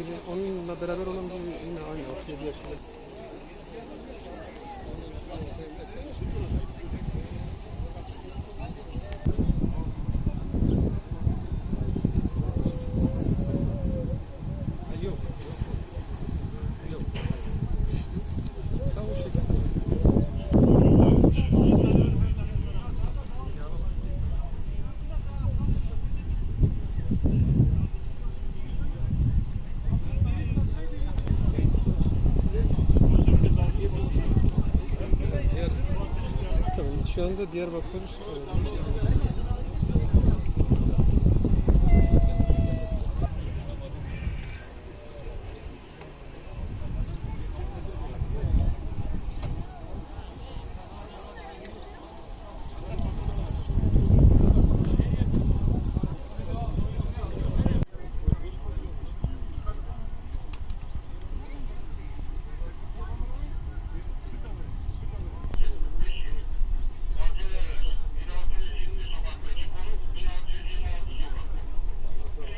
biri, onunla beraber olan biri yine aynı 6-7 yaşında. Yok. Yok. Tam o şekilde. Tamam, şu anda Diyarbakır